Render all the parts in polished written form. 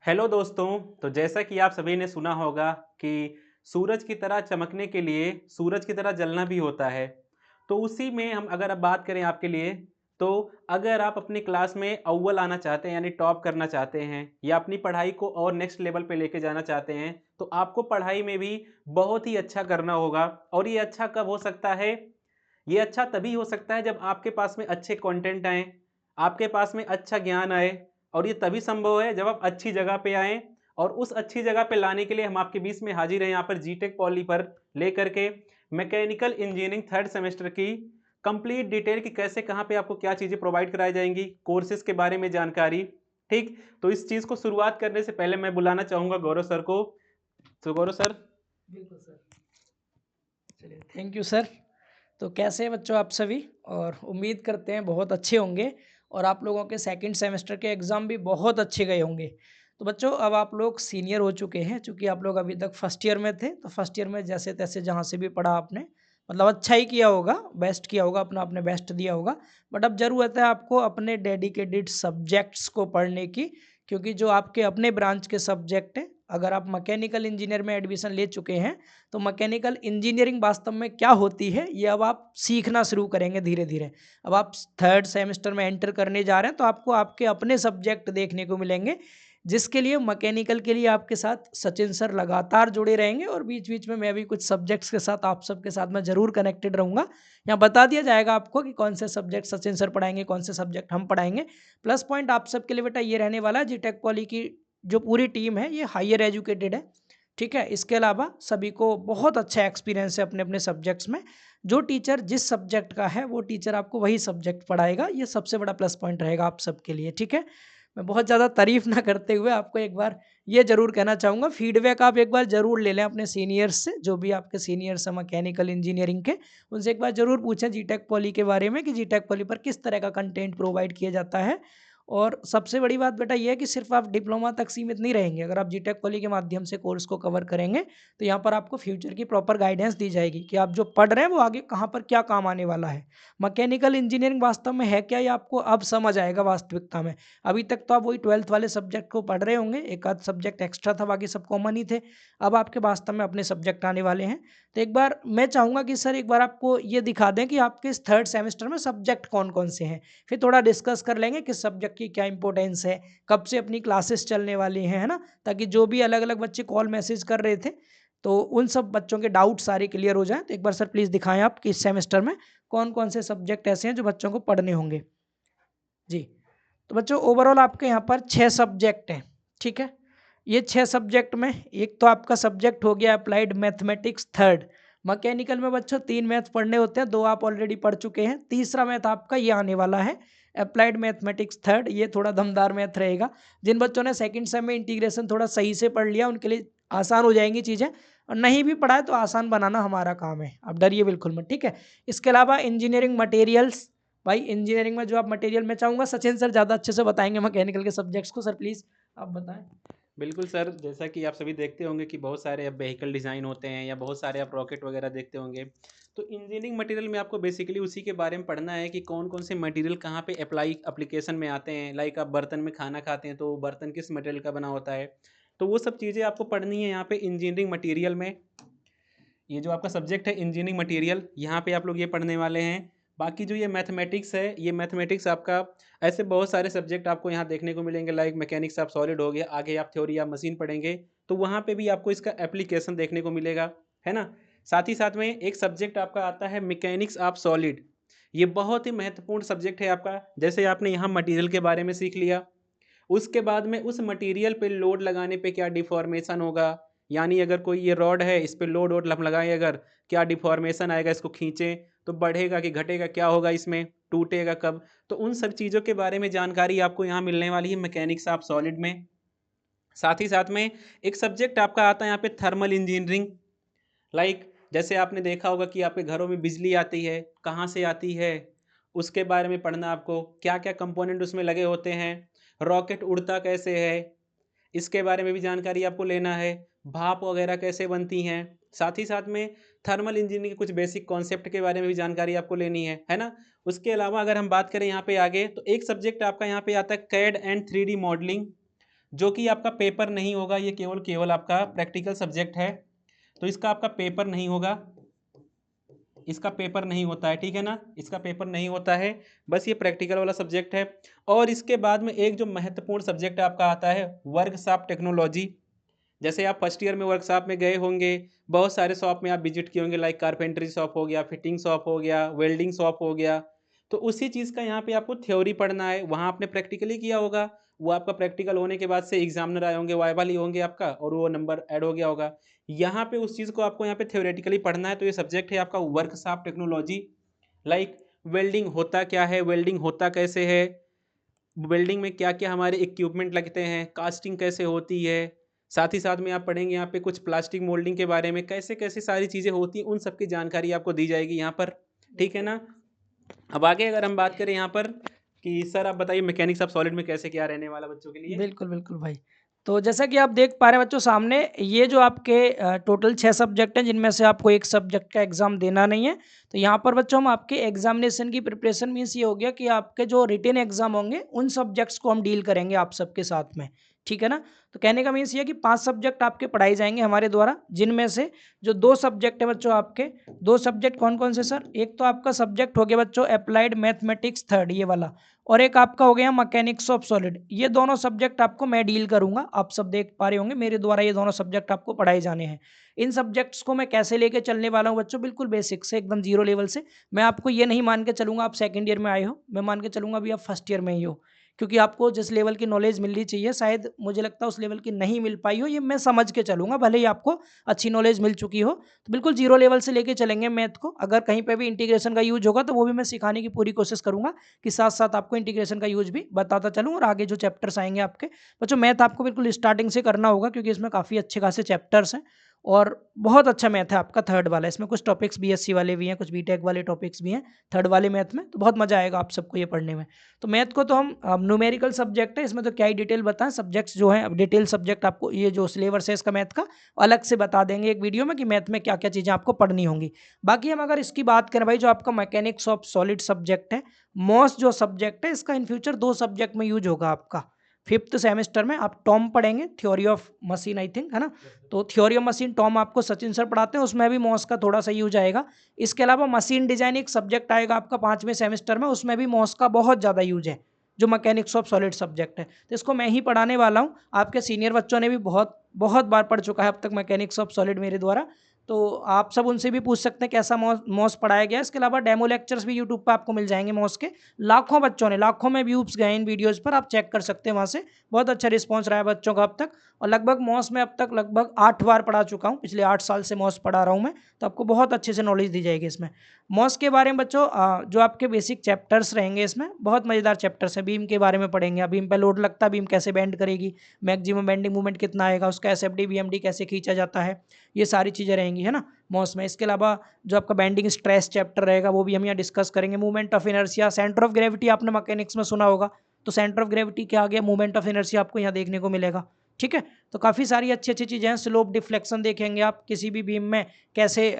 Hello दोस्तों। तो जैसा कि आप सभी ने सुना होगा कि सूरज की तरह चमकने के लिए सूरज की तरह जलना भी होता है। तो उसी में हम अगर अब बात करें आपके लिए, तो अगर आप अपनी क्लास में अव्वल आना चाहते हैं यानी टॉप करना चाहते हैं या अपनी पढ़ाई को और नेक्स्ट लेवल पे लेके जाना चाहते हैं, तो आपको पढ़ाई में भी बहुत ही अच्छा करना होगा। और ये अच्छा कब हो सकता है? ये अच्छा तभी हो सकता है जब आपके पास में अच्छे कंटेंट आएँ, आपके पास में अच्छा ज्ञान आए। और ये तभी संभव है जब आप अच्छी जगह पे आएँ। और उस अच्छी जगह पे लाने के लिए हम आपके बीच में हाजिर हैं यहाँ पर जीटेक पॉली पर लेकर के मैकेनिकल इंजीनियरिंग थर्ड सेमेस्टर की कंप्लीट डिटेल कि कैसे कहाँ पे आपको क्या चीज़ें प्रोवाइड कराई जाएँगी, कोर्सेज़ के बारे में जानकारी। ठीक? तो इस चीज़ को शुरुआत करने से पहले मैं बुलाना चाहूँगा गौरव सर को। तो गौरव सर। बिल्कुल सर। चलिए, थैंक यू सर। तो कैसे हैं बच्चों आप सभी? और उम्मीद करते हैं बहुत अच्छे होंगे और आप लोगों के सेकंड सेमेस्टर के एग्ज़ाम भी बहुत अच्छे गए होंगे। तो बच्चों अब आप लोग सीनियर हो चुके हैं, चूँकि आप लोग अभी तक फर्स्ट ईयर में थे, तो फर्स्ट ईयर में जैसे-तैसे जहाँ से भी पढ़ा आपने, मतलब अच्छा ही किया होगा, बेस्ट किया होगा, अपना आपने बेस्ट दिया होगा। बट अब ज़रूरत है आपको अपने डेडिकेटेड सब्जेक्ट्स को पढ़ने की, क्योंकि जो आपके अपने ब्रांच के सब्जेक्ट हैं, अगर आप मैकेनिकल इंजीनियर में एडमिशन ले चुके हैं, तो मैकेनिकल इंजीनियरिंग वास्तव में क्या होती है, ये अब आप सीखना शुरू करेंगे धीरे-धीरे। अब आप थर्ड सेमेस्टर में एंटर करने जा रहे हैं, तो आपको आपके अपने सब्जेक्ट देखने को मिलेंगे, जिसके लिए मैकेनिकल के लिए आपके साथ सचिन सर लगातार जुड़े रहेंगे और बीच-बीच में मैं भी कुछ सब्जेक्ट्स के साथ आप सबके साथ मैं ज़रूर कनेक्टेड रहूँगा। यहाँ बता दिया जाएगा आपको कि कौन से सब्जेक्ट सचिन सर पढ़ाएँगे, कौन से सब्जेक्ट हम पढ़ाएँगे। प्लस पॉइंट आप सबके लिए बेटा ये रहने वाला है, जीटेक पॉली की जो पूरी टीम है, ये हायर एजुकेटेड है। ठीक है? इसके अलावा सभी को बहुत अच्छा एक्सपीरियंस है अपने-अपने सब्जेक्ट्स में। जो टीचर जिस सब्जेक्ट का है, वो टीचर आपको वही सब्जेक्ट पढ़ाएगा। ये सबसे बड़ा प्लस पॉइंट रहेगा आप सबके लिए, ठीक है? मैं बहुत ज़्यादा तारीफ़ ना करते हुए आपको एक बार ये ज़रूर कहना चाहूँगा, फीडबैक आप एक बार ज़रूर ले लें अपने सीनियर्स से, जो भी आपके सीनियर्स हैं मैकेनिकल इंजीनियरिंग के, उनसे एक बार ज़रूर पूछें जीटेक पॉली के बारे में कि जीटेक पॉली पर किस तरह का कंटेंट प्रोवाइड किया जाता है। और सबसे बड़ी बात बेटा ये है कि सिर्फ़ आप डिप्लोमा तक सीमित नहीं रहेंगे। अगर आप जीटेक पॉली के माध्यम से कोर्स को कवर करेंगे, तो यहाँ पर आपको फ्यूचर की प्रॉपर गाइडेंस दी जाएगी कि आप जो पढ़ रहे हैं, वो आगे कहाँ पर क्या काम आने वाला है। मैकेनिकल इंजीनियरिंग वास्तव में है क्या, ये आपको अब समझ आएगा वास्तविकता में। अभी तक तो आप वही 12th वाले सब्जेक्ट को पढ़ रहे होंगे, एक आध सब्जेक्ट एक्स्ट्रा था, बाकी सब कॉमन ही थे। अब आपके वास्तव में अपने सब्जेक्ट आने वाले हैं। तो एक बार मैं चाहूँगा कि सर एक बार आपको ये दिखा दें कि आपके इस थर्ड सेमेस्टर में सब्जेक्ट कौन-कौन से हैं। फिर थोड़ा डिस्कस कर लेंगे किस सब्जेक्ट की क्या इम्पोर्टेंस है, कब से अपनी क्लासेस चलने वाली हैं, है ना? ताकि जो भी अलग-अलग बच्चे कॉल मैसेज कर रहे थे, तो उन सब बच्चों के डाउट सारे क्लियर हो जाएँ। तो एक बार सर प्लीज़ दिखाएँ आप कि इस सेमेस्टर में कौन-कौन से सब्जेक्ट ऐसे हैं जो बच्चों को पढ़ने होंगे? जी। तो बच्चों ओवरऑल आपके यहाँ पर 6 सब्जेक्ट हैं, ठीक है? ये 6 सब्जेक्ट में एक तो आपका सब्जेक्ट हो गया अप्लाइड मैथमेटिक्स थर्ड। मैकेनिकल में बच्चों 3 मैथ पढ़ने होते हैं, 2 आप ऑलरेडी पढ़ चुके हैं। तीसरा मैथ आपका ये आने वाला है, अप्लाइड मैथमेटिक्स थर्ड, ये थोड़ा दमदार मैथ रहेगा। जिन बच्चों ने सेकंड सेम में इंटीग्रेशन थोड़ा सही से पढ़ लिया, उनके लिए आसान हो जाएँगी चीज़ें और नहीं भी पढ़ा है तो आसान बनाना हमारा काम है। आप डरिए बिल्कुल मत, ठीक है? इसके अलावा इंजीनियरिंग मटेरियल्स, भाई इंजीनियरिंग में जो आप मटेरियल, मैं चाहूँगा सचिन सर ज़्यादा अच्छे से बताएँगे मैकेनिकल के सब्जेक्ट्स को। सर प्लीज़ आप बताएँ। बिल्कुल सर, जैसा कि आप सभी देखते होंगे कि बहुत सारे अब व्हीकल डिज़ाइन होते हैं या बहुत सारे आप रॉकेट वगैरह देखते होंगे। तो इंजीनियरिंग मटेरियल में आपको बेसिकली उसी के बारे में पढ़ना है कि कौन-कौन से मटेरियल कहाँ पे एप्लीकेशन में आते हैं। लाइक आप बर्तन में खाना खाते हैं, तो वो बर्तन किस मटेरियल का बना होता है। तो वो सब चीज़ें आपको पढ़नी है यहाँ पे इंजीनियरिंग मटेरियल में। ये जो आपका सब्जेक्ट है इंजीनियरिंग मटेरियल, यहाँ पे आप लोग ये पढ़ने वाले हैं। बाकी जो ये मैथमेटिक्स है, ये मैथमेटिक्स आपका ऐसे बहुत सारे सब्जेक्ट आपको यहाँ देखने को मिलेंगे। लाइक मैकेनिक्स ऑफ सॉलिड हो गया, आगे आप थ्योरी या मशीन पढ़ेंगे, तो वहाँ पे भी आपको इसका एप्लीकेशन देखने को मिलेगा, है ना? साथ ही साथ में एक सब्जेक्ट आपका आता है मैकेनिक्स ऑफ सॉलिड। ये बहुत ही महत्वपूर्ण सब्जेक्ट है आपका। जैसे आपने यहाँ मटेरियल के बारे में सीख लिया, उसके बाद में उस मटेरियल पे लोड लगाने पे क्या डिफ़ॉर्मेशन होगा, यानी अगर कोई ये रॉड है, इस पे लोड वोड हम लगाएँ अगर, क्या डिफ़ॉर्मेशन आएगा, इसको खींचें तो बढ़ेगा कि घटेगा, क्या होगा इसमें, टूटेगा कब? तो उन सब चीज़ों के बारे में जानकारी आपको यहाँ मिलने वाली है मैकेनिक्स ऑफ सॉलिड में। साथ ही साथ में एक सब्जेक्ट आपका आता है यहाँ पे थर्मल इंजीनियरिंग। लाइक जैसे आपने देखा होगा कि आपके घरों में बिजली आती है, कहाँ से आती है, उसके बारे में पढ़ना आपको, क्या-क्या कंपोनेंट उसमें लगे होते हैं, रॉकेट उड़ता कैसे है, इसके बारे में भी जानकारी आपको लेना है, भाप वगैरह कैसे बनती हैं। साथ ही साथ में थर्मल इंजीनियरिंग के कुछ बेसिक कॉन्सेप्ट के बारे में भी जानकारी आपको लेनी है ना? उसके अलावा अगर हम बात करें यहाँ पे आगे, तो एक सब्जेक्ट आपका यहाँ पे आता है कैड एंड 3D मॉडलिंग। जो कि आपका पेपर नहीं होगा, ये केवल केवल आपका प्रैक्टिकल सब्जेक्ट है, तो इसका आपका पेपर नहीं होगा, इसका पेपर नहीं होता है, ठीक है ना, इसका पेपर नहीं होता है, बस ये प्रैक्टिकल वाला सब्जेक्ट है। और इसके बाद में एक जो महत्वपूर्ण सब्जेक्ट आपका आता है वर्कशॉप टेक्नोलॉजी। जैसे आप फर्स्ट ईयर में वर्कशॉप में गए होंगे, बहुत सारे शॉप में आप विजिट किए होंगे, लाइक कारपेंटरी शॉप हो गया, फिटिंग शॉप हो गया, वेल्डिंग शॉप हो गया, तो उसी चीज़ का यहाँ पे आपको थ्योरी पढ़ना है, वहाँ आपने प्रैक्टिकली किया होगा, वो आपका प्रैक्टिकल होने के बाद से एग्जामिनर आए होंगे, वाइवा लिए होंगे आपका, और वो नंबर ऐड हो गया होगा। यहाँ पे उस चीज़ को आपको यहाँ पे थ्योरेटिकली पढ़ना है, तो ये सब्जेक्ट है आपका वर्कशॉप टेक्नोलॉजी। लाइक वेल्डिंग होता क्या है, वेल्डिंग होता कैसे है, वेल्डिंग में क्या क्या हमारे इक्विपमेंट लगते हैं, कास्टिंग कैसे होती है, साथ ही साथ में आप पढ़ेंगे यहाँ पे कुछ प्लास्टिक मोल्डिंग के बारे में, कैसे कैसे सारी चीज़ें होती हैं, उन सब की जानकारी आपको दी जाएगी यहाँ पर, ठीक है ना। अब आगे अगर हम बात करें यहाँ पर कि सर आप बताइए मैकेनिक्स ऑफ सॉलिड में कैसे क्या रहने वाला बच्चों के लिए। बिल्कुल, बिल्कुल भाई। तो जैसा कि आप देख पा रहे हैं बच्चों सामने, ये जो आपके टोटल 6 सब्जेक्ट हैं जिनमें से आपको एक सब्जेक्ट का एग्ज़ाम देना नहीं है। तो यहाँ पर बच्चों हम आपके एग्ज़ामिनेशन की प्रिपरेशन मीन्स ये हो गया कि आपके जो रिटन एग्ज़ाम होंगे उन सब्जेक्ट्स को हम डील करेंगे आप सबके साथ में, ठीक है ना? तो कहने का मीन्स ये है कि 5 सब्जेक्ट आपके पढ़ाए जाएँगे हमारे द्वारा, जिनमें से जो 2 सब्जेक्ट है बच्चों आपके, 2 सब्जेक्ट कौन-कौन से सर? एक तो आपका सब्जेक्ट हो गया बच्चों एप्लाइड मैथमेटिक्स 3rd ये वाला, और एक आपका हो गया मैकेनिक्स ऑफ सॉलिड। ये दोनों सब्जेक्ट आपको मैं डील करूंगा, आप सब देख पा रहे होंगे मेरे द्वारा ये दोनों सब्जेक्ट आपको पढ़ाए जाने हैं। इन सब्जेक्ट्स को मैं कैसे लेके चलने वाला हूँ बच्चों, बिल्कुल बेसिक से एकदम जीरो लेवल से। मैं आपको ये नहीं मान के चलूंगा आप सेकंड ईयर में आए हो, मैं मान के चलूंगा अभी आप फर्स्ट ईयर में ही हो, क्योंकि आपको जिस लेवल की नॉलेज मिलनी चाहिए शायद मुझे लगता है उस लेवल की नहीं मिल पाई हो, ये मैं समझ के चलूंगा, भले ही आपको अच्छी नॉलेज मिल चुकी हो। तो बिल्कुल जीरो लेवल से लेके चलेंगे मैथ को। अगर कहीं पे भी इंटीग्रेशन का यूज होगा तो वो भी मैं सिखाने की पूरी कोशिश करूंगा कि साथ-साथ आपको इंटीग्रेशन का यूज़ भी बताता चलूँ, और आगे जो चैप्टर्स आएँगे आपके बच्चों, मैथ आपको बिल्कुल स्टार्टिंग से करना होगा क्योंकि इसमें काफ़ी अच्छे खासे चैप्टर्स हैं और बहुत अच्छा मैथ है आपका 3rd वाला। इसमें कुछ टॉपिक्स बीएससी वाले भी हैं, कुछ बीटेक वाले टॉपिक्स भी हैं 3rd वाले मैथ में, तो बहुत मज़ा आएगा आप सबको ये पढ़ने में। तो मैथ को तो हम न्यूमेरिकल सब्जेक्ट है, इसमें तो क्या ही डिटेल बताएँ, सब्जेक्ट्स जो हैं अब डिटेल सब्जेक्ट आपको ये जो सिलेबस है इसका मैथ का अलग से बता देंगे एक वीडियो में कि मैथ में क्या-क्या चीज़ें आपको पढ़नी होंगी। बाकी हम अगर इसकी बात करें भाई, जो आपका मैकेनिक्स ऑफ सॉलिड सब्जेक्ट है, मोस्ट जो सब्जेक्ट है इसका इन फ्यूचर 2 सब्जेक्ट में यूज होगा आपका। 5th सेमेस्टर में आप टॉम पढ़ेंगे, theory of machine I think, है ना? तो थ्योरी ऑफ मशीन टॉम आपको सचिन सर पढ़ाते हैं, उसमें भी मॉस का थोड़ा सा यूज आएगा। इसके अलावा मशीन डिजाइन एक सब्जेक्ट आएगा आपका 5वें सेमेस्टर में, उसमें भी मॉस का बहुत ज़्यादा यूज है, जो मैकेनिक्स ऑफ सॉलिड सब्जेक्ट है। तो इसको मैं ही पढ़ाने वाला हूँ। आपके सीनियर बच्चों ने भी बहुत बहुत बार पढ़ चुका है अब तक मैकेनिक्स ऑफ सॉलिड मेरे द्वारा। तो आप सब उनसे भी पूछ सकते हैं कैसा मॉस पढ़ाया गया है। इसके अलावा डेमो लेक्चर्स भी यूट्यूब पे आपको मिल जाएँगे मॉस के। लाखों बच्चों ने, लाखों में व्यूज़ गए इन वीडियोज़ पर, आप चेक कर सकते हैं वहाँ से। बहुत अच्छा रिस्पॉन्स रहा है बच्चों का अब तक, और लगभग मॉस में अब तक लगभग 8 बार पढ़ा चुका हूँ। पिछले 8 साल से मॉस पढ़ा रहा हूँ मैं, तो आपको बहुत अच्छे से नॉलेज दी जाएगी इसमें। मॉस के बारे में बच्चों जो आपके बेसिक चैप्टर्स रहेंगे इसमें, बहुत मज़ेदार चैप्टर्स हैं। बीम के बारे में पढ़ेंगे, बीम पे लोड लगता है, बीम कैसे बेंड करेगी, मैक्सिमम बेंडिंग मोमेंट कितना आएगा, उसका एसएफडी, बीएमडी कैसे खींचा जाता है, ये सारी चीज़ें रहेंगी, है ना, मॉस में। इसके अलावा जो आपका बेंडिंग स्ट्रेस चैप्टर रहेगा वो भी हम यहाँ डिस्कस करेंगे। Movement of inertia, centre of gravity आपने मैकेनिक्स में सुना होगा, तो सेंटर ऑफ ग्रेविटी क्या आ गया, मूवमेंट ऑफ इनर्शिया आपको यहाँ देखने को मिलेगा, ठीक है। तो काफ़ी सारी अच्छी-अच्छी चीज़ें हैं। स्लोप डिफ्लेक्शन देखेंगे आप किसी भी बीम में, कैसे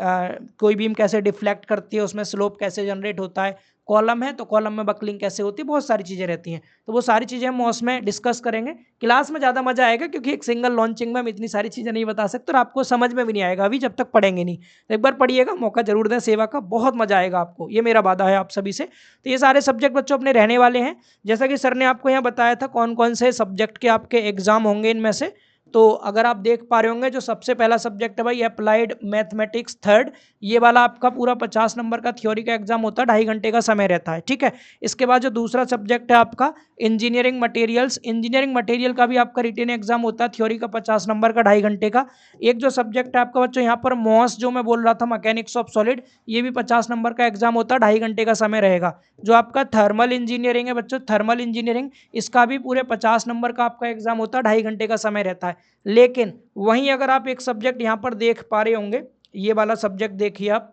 कोई बीम कैसे डिफ्लेक्ट करती है, उसमें स्लोप कैसे जनरेट होता है, कॉलम है तो कॉलम में बकलिंग कैसे होती है, बहुत सारी चीज़ें रहती हैं। तो वो सारी चीज़ें हम उसमें डिस्कस करेंगे। क्लास में ज़्यादा मज़ा आएगा क्योंकि एक सिंगल लॉन्चिंग में हम इतनी सारी चीज़ें नहीं बता सकते और आपको समझ में भी नहीं आएगा अभी जब तक पढ़ेंगे नहीं। तो एक बार पढ़िएगा, मौका ज़रूर दें सेवा का, बहुत मज़ा आएगा आपको, ये मेरा वादा है आप सभी से। तो ये सारे सब्जेक्ट बच्चों अपने रहने वाले हैं। जैसा कि सर ने आपको यहाँ बताया था कौन-कौन से सब्जेक्ट के आपके एग्ज़ाम होंगे इनमें से, तो अगर आप देख पा रहे होंगे जो सबसे पहला सब्जेक्ट है भाई अप्लाइड मैथमेटिक्स 3rd, ये वाला आपका पूरा 50 नंबर का थ्योरी का एग्जाम होता है, 2.5 घंटे का समय रहता है, ठीक है। इसके बाद जो दूसरा सब्जेक्ट है आपका इंजीनियरिंग मटेरियल्स, इंजीनियरिंग मटेरियल का भी आपका रिटेन एग्जाम होता है, थ्योरी का 50 नंबर का 2.5 घंटे का। एक जो सब्जेक्ट है आपका बच्चों यहाँ पर मॉस जो मैं बोल रहा था मैकेनिक्स ऑफ सॉलिड, ये भी 50 नंबर का एग्जाम होता है, 2.5 घंटे का समय रहेगा। जो आपका थर्मल इंजीनियरिंग है बच्चों, थर्मल इंजीनियरिंग, इसका भी पूरे 50 नंबर का आपका एग्जाम होता है, 2.5 घंटे का समय रहता है। लेकिन वहीं अगर आप एक सब्जेक्ट यहाँ पर देख पा रहे होंगे, ये वाला सब्जेक्ट देखिए आप,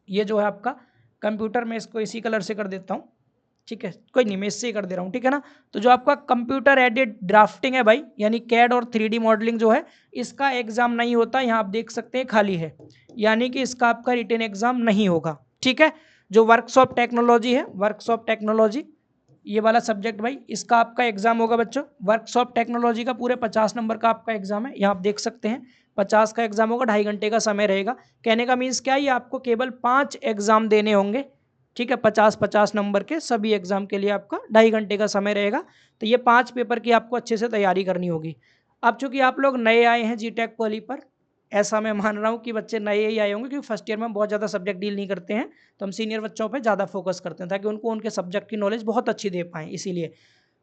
ये जो है आपका कंप्यूटर, में इसको इसी कलर से कर देता हूँ, ठीक है, कोई नहीं मैं इससे ही कर दे रहा हूँ, ठीक है ना। तो जो आपका कंप्यूटर एडेड ड्राफ्टिंग है भाई, यानी कैड और 3D मॉडलिंग जो है, इसका एग्जाम नहीं होता, यहाँ आप देख सकते हैं खाली है, यानी कि इसका आपका रिटेन एग्जाम नहीं होगा, ठीक है। जो वर्कशॉप टेक्नोलॉजी है, वर्कशॉप टेक्नोलॉजी, ये वाला सब्जेक्ट भाई, इसका आपका एग्जाम होगा बच्चों, वर्कशॉप टेक्नोलॉजी का पूरे 50 नंबर का आपका एग्जाम है, यहाँ आप देख सकते हैं 50 का एग्जाम होगा, 2.5 घंटे का समय रहेगा। कहने का मीन्स क्या है, ये आपको केवल 5 एग्जाम देने होंगे, ठीक है, 50-50 नंबर के सभी एग्जाम के लिए आपका 2.5 घंटे का समय रहेगा। तो ये 5 पेपर की आपको अच्छे से तैयारी करनी होगी। अब चूंकि आप लोग नए आए हैं जीटेक पॉली पर, ऐसा मैं मान रहा हूँ कि बच्चे नए ही आए होंगे, क्योंकि फर्स्ट ईयर में हम बहुत ज़्यादा सब्जेक्ट डील नहीं करते हैं, तो हम सीनियर बच्चों पे ज़्यादा फोकस करते हैं ताकि उनको उनके सब्जेक्ट की नॉलेज बहुत अच्छी दे पाएँ, इसीलिए।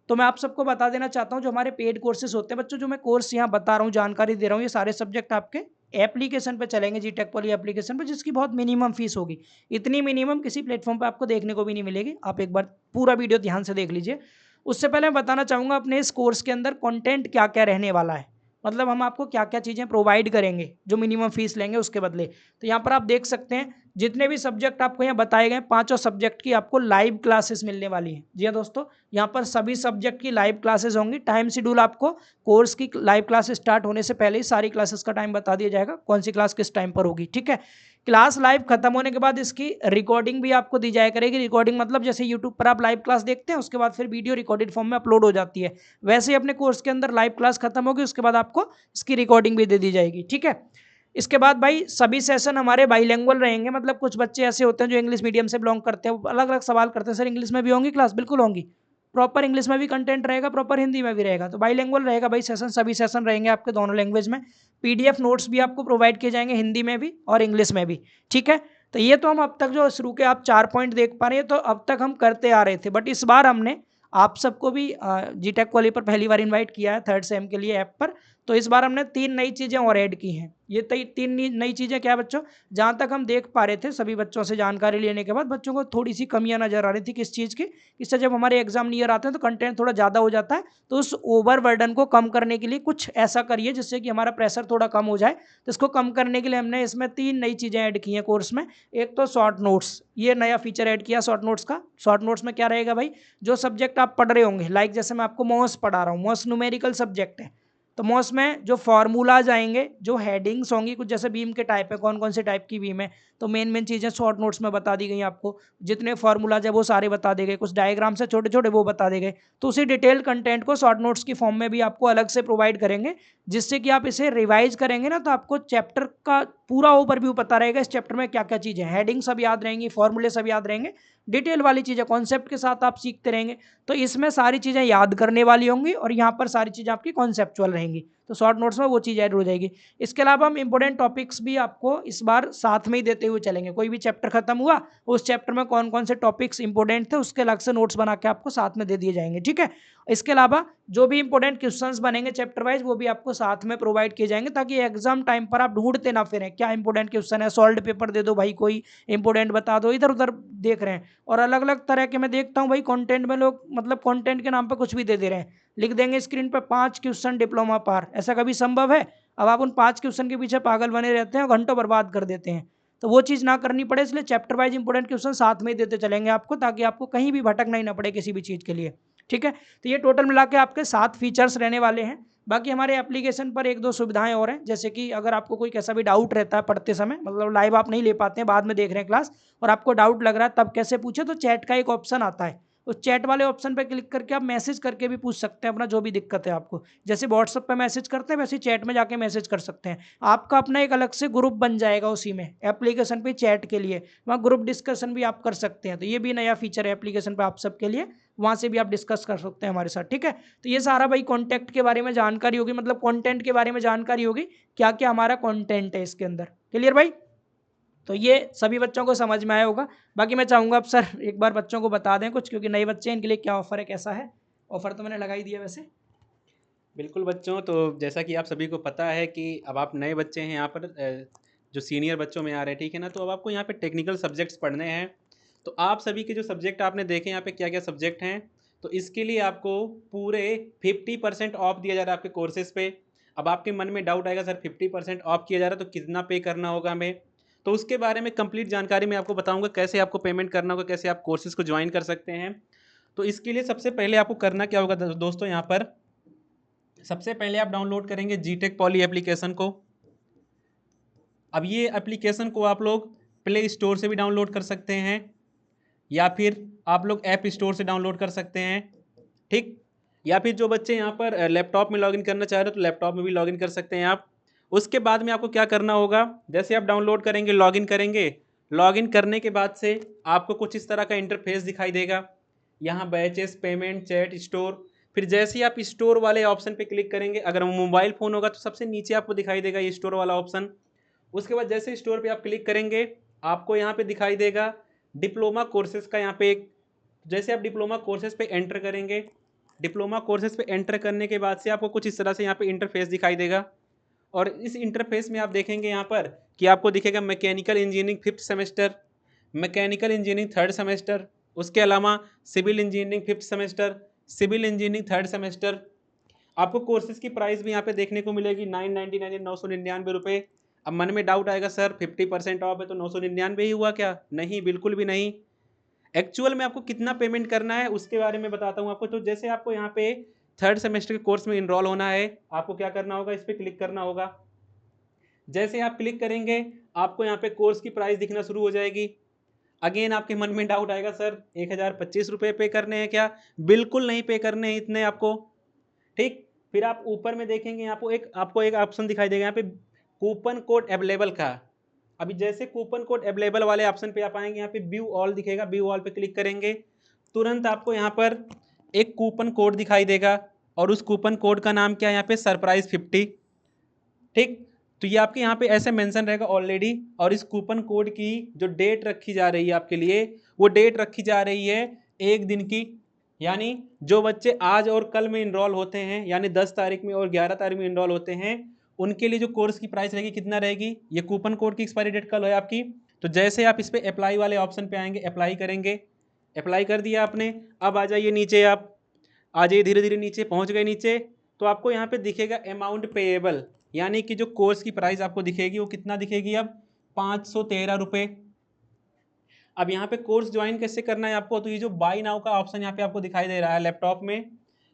तो मैं आप सबको बता देना चाहता हूँ, जो हमारे पेड कोर्सेज होते हैं बच्चों, जो मैं कोर्स यहाँ बता रहा हूँ, जानकारी दे रहा हूँ, ये सारे सब्जेक्ट आपके एप्लीकेशन पे चलेंगे, जीटेक पॉली एप्लीकेशन पे, जिसकी बहुत मिनिमम फीस होगी। इतनी मिनिमम किसी प्लेटफॉर्म पे आपको देखने को भी नहीं मिलेगी। आप एक बार पूरा वीडियो ध्यान से देख लीजिए। उससे पहले मैं बताना चाहूँगा अपने इस कोर्स के अंदर कंटेंट क्या क्या रहने वाला है, मतलब हम आपको क्या क्या चीज़ें प्रोवाइड करेंगे जो मिनिमम फीस लेंगे उसके बदले। तो यहाँ पर आप देख सकते हैं जितने भी सब्जेक्ट आपको यहाँ बताए गए, पांचों सब्जेक्ट की आपको लाइव क्लासेस मिलने वाली हैं। जी हाँ दोस्तों, यहाँ पर सभी सब्जेक्ट की लाइव क्लासेस होंगी। टाइम शेड्यूल आपको कोर्स की लाइव क्लास स्टार्ट होने से पहले ही सारी क्लासेस का टाइम बता दिया जाएगा, कौन सी क्लास किस टाइम पर होगी, ठीक है। क्लास लाइव खत्म होने के बाद इसकी रिकॉर्डिंग भी आपको दी जाया करेगी। रिकॉर्डिंग मतलब जैसे यूट्यूब पर आप लाइव क्लास देखते हैं, उसके बाद फिर वीडियो रिकॉर्डेड फॉर्म में अपलोड हो जाती है, वैसे ही अपने कोर्स के अंदर लाइव क्लास खत्म होगी, उसके बाद आपको इसकी रिकॉर्डिंग भी दे दी जाएगी, ठीक है। इसके बाद भाई सभी सेशन हमारे बाइलिंगुअल रहेंगे, मतलब कुछ बच्चे ऐसे होते हैं जो इंग्लिश मीडियम से बिलोंग करते हैं, वो अलग अलग सवाल करते हैं, सर इंग्लिश में भी होंगी क्लास, बिल्कुल होंगी, प्रॉपर इंग्लिश में भी कंटेंट रहेगा, प्रॉपर हिंदी में भी रहेगा, तो बाइलिंगुअल रहेगा भाई सेशन, सभी सेशन रहेंगे आपके दोनों लैंग्वेज में। पीडीएफ नोट्स भी आपको प्रोवाइड किए जाएंगे हिंदी में भी और इंग्लिश में भी, ठीक है। तो ये तो हम अब तक जो शुरू के आप 4 पॉइंट देख पा रहे हैं, तो अब तक हम करते आ रहे थे, बट इस बार हमने आप सबको भी जीटेक कॉली पर पहली बार इन्वाइट किया है थर्ड सेम के लिए ऐप पर। तो इस बार हमने 3 नई चीज़ें और ऐड की हैं। ये 3 नई चीज़ें क्या बच्चों, जहाँ तक हम देख पा रहे थे सभी बच्चों से जानकारी लेने के बाद, बच्चों को थोड़ी सी कमियां नजर आ रही थी किस चीज़ की, इससे जब हमारे एग्जाम नियर आते हैं तो कंटेंट थोड़ा ज़्यादा हो जाता है, तो उस ओवर बर्डन को कम करने के लिए कुछ ऐसा करिए जिससे कि हमारा प्रेशर थोड़ा कम हो जाए। तो इसको कम करने के लिए हमने इसमें 3 नई चीज़ें ऐड की हैं कोर्स में। एक तो शॉर्ट नोट्स, ये नया फीचर ऐड किया शॉर्ट नोट्स का। शॉर्ट नोट्स में क्या रहेगा भाई, जो सब्जेक्ट आप पढ़ रहे होंगे, लाइक जैसे मैं आपको मॉस पढ़ा रहा हूँ, मॉस न्यूमेरिकल सब्जेक्ट है, तो मॉस में जो फॉर्मूलाज आएंगे, जो हेडिंग्स होंगी, कुछ जैसे बीम के टाइप है, कौन कौन से टाइप की बीम है, तो मेन मेन चीज़ें शॉर्ट नोट्स में बता दी गई आपको। जितने फॉर्मूलाज है वो सारे बता दे गए, कुछ डायग्राम से छोटे छोटे वो बता दे गए। तो उसी डिटेल कंटेंट को शॉर्ट नोट्स की फॉर्म में भी आपको अलग से प्रोवाइड करेंगे, जिससे कि आप इसे रिवाइज करेंगे ना, तो आपको चैप्टर का पूरा ओवरव्यू पता रहेगा, इस चैप्टर में क्या क्या चीज़ें, हेडिंग सब याद रहेंगी, फॉर्मूले सब याद रहेंगे, डिटेल वाली चीज़ें कॉन्सेप्ट के साथ आप सीखते रहेंगे। तो इसमें सारी चीज़ें याद करने वाली होंगी और यहाँ पर सारी चीज़ें आपकी कॉन्सेप्चुअल रहेंगी, तो शॉर्ट नोट्स में वो चीज़ ऐड हो जाएगी। इसके अलावा हम इंपॉर्टेंट टॉपिक्स भी आपको इस बार साथ में ही देते हुए चलेंगे। कोई भी चैप्टर खत्म हुआ, उस चैप्टर में कौन कौन से टॉपिक्स इंपॉर्टेंट थे उसके अलग से नोट्स बना के आपको साथ में दे दिए जाएंगे, ठीक है। इसके अलावा जो भी इंपॉर्टेंट क्वेश्चंस बनेंगे चैप्टर वाइज, वो भी आपको साथ में प्रोवाइड किए जाएंगे, ताकि एग्जाम टाइम पर आप ढूंढते ना फिरें क्या इंपॉर्टेंट क्वेश्चन है, सॉल्व पेपर दे दो भाई, कोई इंपॉर्टेंट बता दो, इधर उधर देख रहे हैं। और अलग अलग तरह के मैं देखता हूँ भाई कंटेंट में लोग, मतलब कंटेंट के नाम पर कुछ भी दे दे रहे हैं, लिख देंगे स्क्रीन पर 5 क्वेश्चन डिप्लोमा पार, ऐसा कभी संभव है? अब आप उन 5 क्वेश्चन के पीछे पागल बने रहते हैं और घंटों बर्बाद कर देते हैं, तो वो चीज़ ना करनी पड़े, इसलिए चैप्टर वाइज इंपॉर्टेंट क्वेश्चन साथ में ही देते चलेंगे आपको, ताकि आपको कहीं भी भटकना ही ना पड़े किसी भी चीज़ के लिए, ठीक है। तो ये टोटल मिला के आपके 7 फीचर्स रहने वाले हैं। बाकी हमारे एप्लीकेशन पर 1-2 सुविधाएं और हैं, जैसे कि अगर आपको कोई कैसा भी डाउट रहता है पढ़ते समय, मतलब लाइव आप नहीं ले पाते हैं, बाद में देख रहे हैं क्लास, और आपको डाउट लग रहा है तब कैसे पूछे, तो चैट का एक ऑप्शन आता है, उस चैट वाले ऑप्शन पर क्लिक करके आप मैसेज करके भी पूछ सकते हैं अपना जो भी दिक्कत है आपको। जैसे व्हाट्सएप पे मैसेज करते हैं, वैसे चैट में जाके मैसेज कर सकते हैं। आपका अपना एक अलग से ग्रुप बन जाएगा उसी में, एप्लीकेशन पे चैट के लिए, वहाँ ग्रुप डिस्कशन भी आप कर सकते हैं। तो ये भी नया फीचर है एप्लीकेशन पे आप सबके लिए, वहाँ से भी आप डिस्कस कर सकते हैं हमारे साथ, ठीक है। तो ये सारा भाई कॉन्टैक्ट के बारे में जानकारी होगी, मतलब कंटेंट के बारे में जानकारी होगी, क्या क्या हमारा कंटेंट है इसके अंदर। क्लियर भाई? तो ये सभी बच्चों को समझ में आया होगा। बाकी मैं चाहूँगा अब सर एक बार बच्चों को बता दें कुछ, क्योंकि नए बच्चे हैं, इनके लिए क्या ऑफर है, कैसा है। ऑफर तो मैंने लगा ही दिया वैसे। बिल्कुल बच्चों, तो जैसा कि आप सभी को पता है कि अब आप नए बच्चे हैं यहाँ पर, जो सीनियर बच्चों में आ रहे हैं, ठीक है ना, तो अब आपको यहाँ पे टेक्निकल सब्जेक्ट्स पढ़ने हैं। तो आप सभी के जो सब्जेक्ट आपने देखे यहाँ पे क्या क्या सब्जेक्ट हैं, तो इसके लिए आपको पूरे 50% ऑफ दिया जा रहा है आपके कोर्सेज पे। अब आपके मन में डाउट आएगा, सर 50% ऑफ किया जा रहा है तो कितना पे करना होगा हमें, तो उसके बारे में कंप्लीट जानकारी मैं आपको बताऊंगा, कैसे आपको पेमेंट करना होगा, कैसे आप कोर्सेज को ज्वाइन कर सकते हैं। तो इसके लिए सबसे पहले आपको करना क्या होगा दोस्तों, यहाँ पर सबसे पहले आप डाउनलोड करेंगे जीटेक पॉली एप्लीकेशन को। अब ये एप्लीकेशन को आप लोग प्ले स्टोर से भी डाउनलोड कर सकते हैं, या फिर आप लोग ऐप स्टोर से डाउनलोड कर सकते हैं, ठीक। या फिर जो बच्चे यहाँ पर लैपटॉप में लॉगिन करना चाह रहे हो तो लैपटॉप में भी लॉगिन कर सकते हैं आप। उसके बाद में आपको क्या करना होगा, जैसे आप डाउनलोड करेंगे, लॉगिन करेंगे, लॉगिन करने के बाद से आपको कुछ इस तरह का इंटरफेस दिखाई देगा। यहाँ बैचेस, पेमेंट, चैट, स्टोर। फिर जैसे ही आप स्टोर वाले ऑप्शन पे क्लिक करेंगे, अगर मोबाइल फ़ोन होगा तो सबसे नीचे आपको दिखाई देगा ये स्टोर वाला ऑप्शन। उसके बाद जैसे स्टोर पे आप क्लिक करेंगे, आपको यहाँ पे दिखाई देगा डिप्लोमा कोर्सेज का, यहाँ पे एक, जैसे आप डिप्लोमा कोर्सेज पे एंटर करेंगे, डिप्लोमा कोर्सेज पे एंटर करने के बाद से आपको कुछ इस तरह से यहाँ पे इंटरफेस दिखाई देगा। और इस इंटरफेस में आप देखेंगे यहाँ पर कि आपको दिखेगा mechanical engineering 5th semester, mechanical engineering 3rd semester, उसके अलावा civil engineering 5th semester, civil engineering 3rd semester. आपको कोर्सेज की प्राइस भी यहाँ पे देखने को मिलेगी 999 999 रुपये। अब मन में डाउट आएगा, सर 50% ऑफ है तो 999 ही हुआ क्या? नहीं, बिल्कुल भी नहीं। एक्चुअल में आपको कितना पेमेंट करना है उसके बारे में बताता हूँ आपको। तो जैसे आपको यहाँ पे 3rd सेमेस्टर के कोर्स में इनरोल होना है, आपको क्या करना होगा, इस पर क्लिक करना होगा। जैसे आप क्लिक करेंगे, आपको यहाँ पे कोर्स की प्राइस दिखना शुरू हो जाएगी। अगेन आपके मन में डाउट आएगा, सर 1025 रुपये पे करने हैं क्या? बिल्कुल नहीं पे करने हैं इतने आपको, ठीक। फिर आप ऊपर में देखेंगे, आपको एक ऑप्शन दिखाई देगा यहाँ पे कूपन कोड अवेलेबल का। अभी जैसे कूपन कोड अवेलेबल वाले ऑप्शन पे आप आएंगे, यहाँ पे व्यू ऑल दिखेगा, व्यू ऑल पे क्लिक करेंगे, तुरंत आपको यहाँ पर एक कूपन कोड दिखाई देगा और उस कूपन कोड का नाम क्या है, यहाँ पे सरप्राइज 50, ठीक। तो ये आपके यहाँ पे ऐसे मेंशन रहेगा ऑलरेडी। और इस कूपन कोड की जो डेट रखी जा रही है आपके लिए, वो डेट रखी जा रही है 1 दिन की। यानी जो बच्चे आज और कल में इनरोल होते हैं, यानी 10 तारीख में और 11 तारीख में इनरोल होते हैं, उनके लिए जो कोर्स की प्राइस रहेगी कितना रहेगी, ये कूपन कोड की एक्सपायरी डेट कल है आपकी। तो जैसे आप इस पर अप्लाई वाले ऑप्शन पे आएंगे, अप्लाई करेंगे, अप्लाई कर दिया आपने। अब आ जाइए नीचे, आप आ जाइए धीरे धीरे नीचे, पहुंच गए नीचे। तो आपको यहाँ पे दिखेगा अमाउंट पेएबल, यानी कि जो कोर्स की प्राइस आपको दिखेगी वो कितना दिखेगी, अब 513 रुपये। अब यहाँ पे कोर्स ज्वाइन कैसे करना है आपको, तो ये जो बाई नाउ का ऑप्शन यहाँ पे आपको दिखाई दे रहा है लैपटॉप में,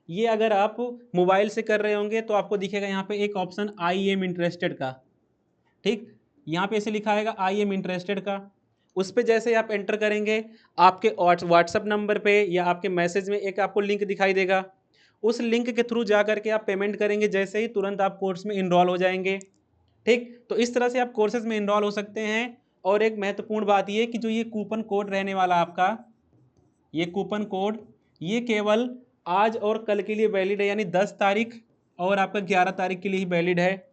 ये अगर आप मोबाइल से कर रहे होंगे तो आपको दिखेगा यहाँ पे एक ऑप्शन आई एम इंटरेस्टेड का, ठीक। यहाँ पे ऐसे लिखा है आई एम इंटरेस्टेड का। उस पर जैसे आप एंटर करेंगे, आपके व्हाट्सअप नंबर पे या आपके मैसेज में एक आपको लिंक दिखाई देगा। उस लिंक के थ्रू जा करके आप पेमेंट करेंगे, जैसे ही तुरंत आप कोर्स में इनरोल हो जाएंगे, ठीक। तो इस तरह से आप कोर्सेज में इनरोल हो सकते हैं। और एक महत्वपूर्ण बात ये कि जो ये कूपन कोड रहने वाला आपका, ये कूपन कोड, ये केवल आज और कल के लिए वैलिड है, यानी 10 तारीख और आपका 11 तारीख के लिए ही वैलिड है।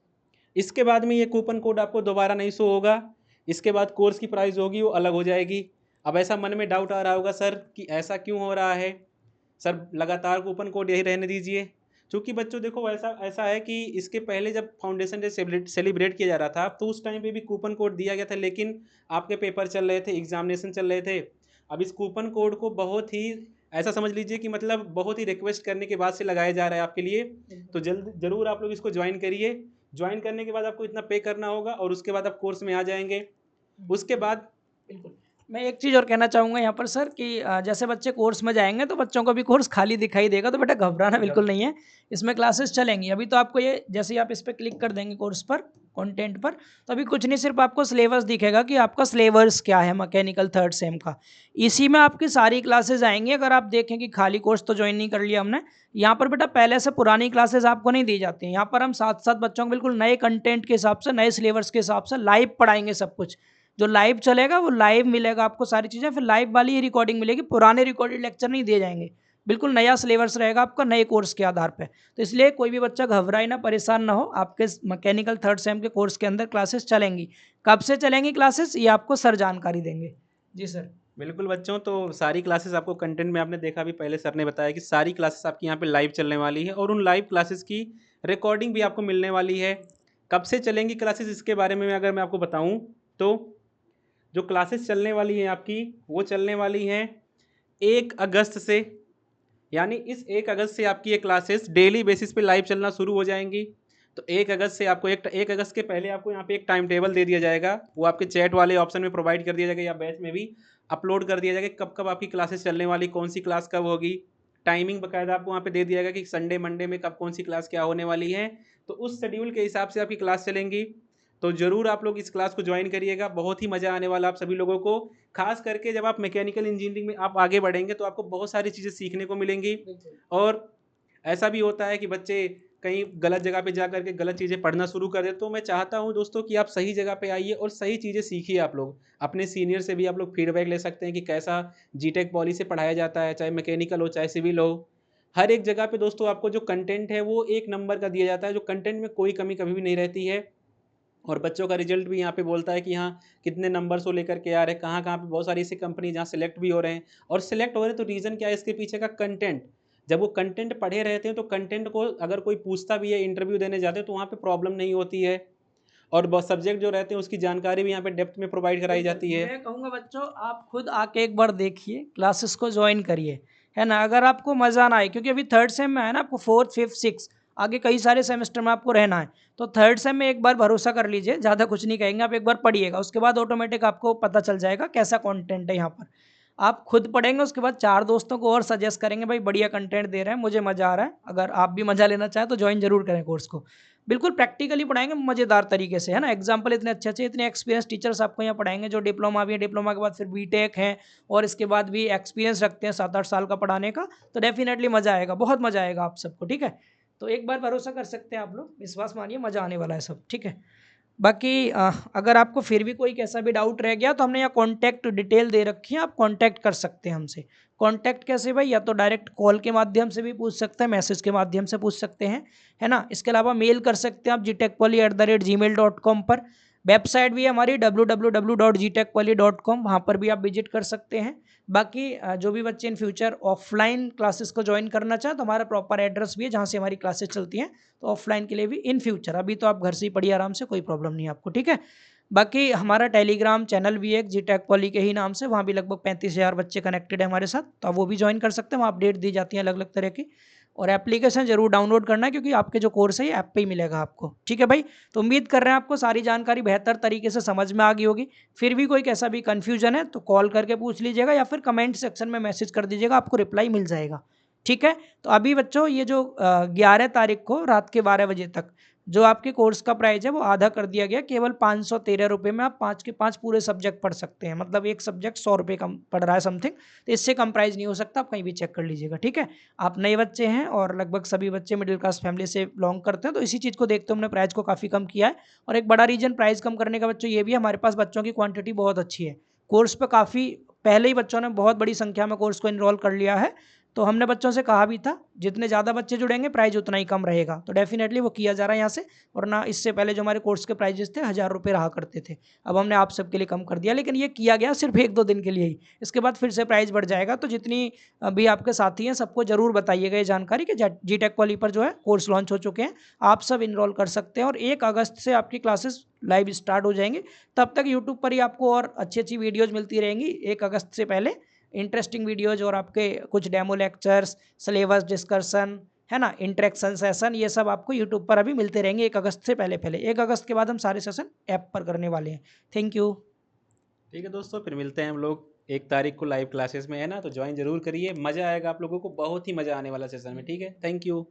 इसके बाद में ये कूपन कोड आपको दोबारा नहीं शो होगा। इसके बाद कोर्स की प्राइस होगी वो अलग हो जाएगी। अब ऐसा मन में डाउट आ रहा होगा, सर कि ऐसा क्यों हो रहा है, सर लगातार कूपन कोड यही रहने दीजिए। क्योंकि बच्चों देखो, ऐसा ऐसा है कि इसके पहले जब फाउंडेशन डे सेलिब्रेट किया जा रहा था तो उस टाइम पे भी कूपन कोड दिया गया था, लेकिन आपके पेपर चल रहे थे, एग्जामिनेशन चल रहे थे। अब इस कूपन कोड को बहुत ही, ऐसा समझ लीजिए कि मतलब बहुत ही रिक्वेस्ट करने के बाद से लगाया जा रहा है आपके लिए। तो जल्द जरूर आप लोग इसको ज्वाइन करिए। ज्वाइन करने के बाद आपको इतना पे करना होगा और उसके बाद आप कोर्स में आ जाएंगे। उसके बाद बिल्कुल। मैं एक चीज़ और कहना चाहूँगा यहाँ पर सर कि जैसे बच्चे कोर्स में जाएँगे तो बच्चों को भी कोर्स खाली दिखाई देगा, तो बेटा घबराना बिल्कुल नहीं है। इसमें क्लासेस चलेंगी। अभी तो आपको ये जैसे ही आप इस पे क्लिक कर देंगे कोर्स पर, कंटेंट पर, तो अभी कुछ नहीं, सिर्फ़ आपको सिलेबस दिखेगा कि आपका सिलेबस क्या है मैकेनिकल 3rd सेम का। इसी में आपकी सारी क्लासेस आएँगी। अगर आप देखें कि खाली कोर्स तो जॉइन नहीं कर लिया हमने, यहाँ पर बेटा पहले से पुरानी क्लासेस आपको नहीं दी जाती हैं। यहाँ पर हम साथ-साथ बच्चों को बिल्कुल नए कंटेंट के हिसाब से, नए सिलेबस के हिसाब से लाइव पढ़ाएँगे सब कुछ। जो लाइव चलेगा वो लाइव मिलेगा आपको सारी चीज़ें, फिर लाइव वाली ही रिकॉर्डिंग मिलेगी, पुराने रिकॉर्डेड लेक्चर नहीं दिए जाएँगे। बिल्कुल नया सिलेबस रहेगा आपका नए कोर्स के आधार पे। तो इसलिए कोई भी बच्चा घबराए ना, परेशान ना हो, आपके मैकेनिकल 3rd सेम के कोर्स के अंदर क्लासेस चलेंगी। कब से चलेंगी क्लासेस ये आपको सर जानकारी देंगे। जी सर। बिल्कुल बच्चों, तो सारी क्लासेस आपको कंटेंट में आपने देखा, भी पहले सर ने बताया कि सारी क्लासेस आपकी यहाँ पे लाइव चलने वाली है और उन लाइव क्लासेस की रिकॉर्डिंग भी आपको मिलने वाली है। कब से चलेंगी क्लासेस, इसके बारे में अगर मैं आपको बताऊँ तो जो क्लासेस चलने वाली हैं आपकी, वो चलने वाली हैं 1 अगस्त से। यानी इस 1 अगस्त से आपकी ये क्लासेस डेली बेसिस पे लाइव चलना शुरू हो जाएंगी। तो 1 अगस्त से आपको 1 अगस्त के पहले आपको यहाँ पे एक टाइम टेबल दे दिया जाएगा, वो आपके चैट वाले ऑप्शन में प्रोवाइड कर दिया जाएगा या बैच में भी अपलोड कर दिया जाएगा, कब कब आपकी क्लासेस चलने वाली, कौन सी क्लास कब होगी। टाइमिंग बाकायदा आपको वहाँ पे दे दिया जाएगा कि संडे मंडे में कब कौन सी क्लास क्या होने वाली है। तो उस शेड्यूल के हिसाब से आपकी क्लास चलेंगी। तो ज़रूर आप लोग इस क्लास को ज्वाइन करिएगा, बहुत ही मज़ा आने वाला आप सभी लोगों को। ख़ास करके जब आप मैकेनिकल इंजीनियरिंग में आप आगे बढ़ेंगे तो आपको बहुत सारी चीज़ें सीखने को मिलेंगी। और ऐसा भी होता है कि बच्चे कहीं गलत जगह पे जा कर के गलत चीज़ें पढ़ना शुरू कर दें, तो मैं चाहता हूँ दोस्तों कि आप सही जगह पे आइए और सही चीज़ें सीखिए आप लोग। अपने सीनियर से भी आप लोग फीडबैक ले सकते हैं कि कैसा जीटेक पॉली से पढ़ाया जाता है, चाहे मैकेनिकल हो, चाहे सिविल हो। हर एक जगह पे दोस्तों आपको जो कंटेंट है वो 1 नंबर का दिया जाता है, जो कंटेंट में कोई कमी कभी भी नहीं रहती है। और बच्चों का रिज़ल्ट भी यहाँ पे बोलता है कि हाँ, कितने नंबर्स वो लेकर के आ रहे हैं, कहाँ-कहाँ पे बहुत सारी ऐसी कंपनी जहाँ सेलेक्ट भी हो रहे हैं। और सेलेक्ट हो रहे हैं तो रीज़न क्या है इसके पीछे का कंटेंट। जब वो कंटेंट पढ़े रहते हैं तो कंटेंट को अगर कोई पूछता भी है, इंटरव्यू देने जाते हैं तो वहाँ पे प्रॉब्लम नहीं होती है। और ब सब्जेक्ट जो रहते हैं उसकी जानकारी भी यहाँ पे डेप्थ में प्रोवाइड कराई बिल्कुल, जाती है। मैं कहूँगा बच्चों आप खुद आके एक बार देखिए, क्लासेस को जॉइन करिए, है ना? अगर आपको मज़ा ना आए क्योंकि अभी 3rd सेम में है ना आपको 4th, 5th, 6th आगे कई सारे सेमेस्टर में आपको रहना है। तो 3rd सेम में एक बार भरोसा कर लीजिए, ज़्यादा कुछ नहीं कहेंगे, आप एक बार पढ़िएगा, उसके बाद ऑटोमेटिक आपको पता चल जाएगा कैसा कंटेंट है यहाँ पर। आप खुद पढ़ेंगे, उसके बाद 4 दोस्तों को और सजेस्ट करेंगे, भाई बढ़िया कंटेंट दे रहे हैं, मुझे मज़ा आ रहा है। अगर आप भी मज़ा लेना चाहें तो जॉइन ज़रूर करें कोर्स को। बिल्कुल प्रैक्टिकली पढ़ाएँगे मज़ेदार तरीके से, है ना? एग्ज़ाम्पल इतने अच्छे-अच्छे, इतने एक्सपीरियंस टीचर्स आपको यहाँ पढ़ाएँगे जो डिप्लोमा भी है, डिप्लोमा के बाद फिर बीटेक है और इसके बाद भी एक्सपीरियंस रखते हैं 7-8 साल का पढ़ाने का, तो डेफ़िनेटली मज़ा आएगा, बहुत मज़ा आएगा आप सबको, ठीक है? तो एक बार भरोसा कर सकते हैं आप लोग, विश्वास मानिए मज़ा आने वाला है सब, ठीक है? बाकी अगर आपको फिर भी कोई कैसा भी डाउट रह गया तो हमने यहाँ कॉन्टैक्ट डिटेल दे रखी है, आप कॉन्टैक्ट कर सकते हैं हमसे। कॉन्टैक्ट कैसे भाई? या तो डायरेक्ट कॉल के माध्यम से भी पूछ सकते हैं, मैसेज के माध्यम से पूछ सकते हैं, है ना? इसके अलावा मेल कर सकते हैं आप gtechpoly@gmail.com पर। वेबसाइट भी है हमारी www.gtechpoly.com, वहाँ पर भी आप विजिट कर सकते हैं। बाकी जो भी बच्चे इन फ्यूचर ऑफलाइन क्लासेस को ज्वाइन करना चाहें तो हमारा प्रॉपर एड्रेस भी है जहाँ से हमारी क्लासेस चलती हैं, तो ऑफलाइन के लिए भी इन फ्यूचर, अभी तो आप घर से ही पढ़िए आराम से, कोई प्रॉब्लम नहीं है आपको, ठीक है? बाकी हमारा टेलीग्राम चैनल भी है जीटेक पॉली के ही नाम से, वहाँ भी लगभग 35,000 बच्चे कनेक्टेड हैं हमारे साथ, तो आप वो भी ज्वाइन कर सकते हैं, वहाँ अपडेट दी जाती हैं अलग-अलग तरह की। और एप्लीकेशन ज़रूर डाउनलोड करना है क्योंकि आपके जो कोर्स है ये ऐप पे ही मिलेगा आपको, ठीक है भाई? तो उम्मीद कर रहे हैं आपको सारी जानकारी बेहतर तरीके से समझ में आ गई होगी। फिर भी कोई कैसा भी कन्फ्यूजन है तो कॉल करके पूछ लीजिएगा या फिर कमेंट सेक्शन में मैसेज कर दीजिएगा, आपको रिप्लाई मिल जाएगा, ठीक है? तो अभी बच्चों ये जो 11 तारीख को रात के 12 बजे तक जो आपके कोर्स का प्राइस है वो आधा कर दिया गया, केवल ₹513 में आप 5 के 5 पूरे सब्जेक्ट पढ़ सकते हैं। मतलब एक सब्जेक्ट ₹100 कम पड़ रहा है समथिंग, तो इससे कम प्राइस नहीं हो सकता, आप कहीं भी चेक कर लीजिएगा, ठीक है? आप नए बच्चे हैं और लगभग सभी बच्चे मिडिल क्लास फैमिली से बिलॉन्ग करते हैं, तो इसी चीज़ को देखते हुए हमने प्राइस को काफ़ी कम किया है। और एक बड़ा रीज़न प्राइस कम करने का बच्चों ये भी है, हमारे पास बच्चों की क्वांटिटी बहुत अच्छी है। कोर्स पे काफ़ी पहले ही बच्चों ने बहुत बड़ी संख्या में कोर्स को एनरोल कर लिया है, तो हमने बच्चों से कहा भी था, जितने ज़्यादा बच्चे जुड़ेंगे प्राइस उतना ही कम रहेगा। तो डेफ़िनेटली वो किया जा रहा है यहाँ से, वरना इससे पहले जो हमारे कोर्स के प्राइजेज़ थे ₹1000 रहा करते थे। अब हमने आप सबके लिए कम कर दिया, लेकिन ये किया गया सिर्फ़ 1-2 दिन के लिए ही। इसके बाद फिर से प्राइस बढ़ जाएगा, तो जितनी भी आपके साथी हैं सबको ज़रूर बताइएगा ये जानकारी कि जीटेक पॉली पर जो है कोर्स लॉन्च हो चुके हैं। आप सब एनरोल कर सकते हैं और 1 अगस्त से आपकी क्लासेस लाइव स्टार्ट हो जाएँगी। तब तक यूट्यूब पर ही आपको और अच्छी-अच्छी वीडियोज़ मिलती रहेंगी 1 अगस्त से पहले। इंटरेस्टिंग वीडियोज़ और आपके कुछ डेमो लेक्चर्स, सिलेबस डिस्कशन, है ना? इंटरेक्शन सेशन, ये सब आपको यूट्यूब पर अभी मिलते रहेंगे 1 अगस्त से पहले-पहले। 1 अगस्त के बाद हम सारे सेशन ऐप पर करने वाले हैं। Thank you. ठीक है दोस्तों, फिर मिलते हैं हम लोग 1 तारीख को लाइव क्लासेस में, है ना? तो जॉइन ज़रूर करिए, मज़ा आएगा आप लोगों को, बहुत ही मज़ा आने वाला सेशन में, ठीक है? Thank you.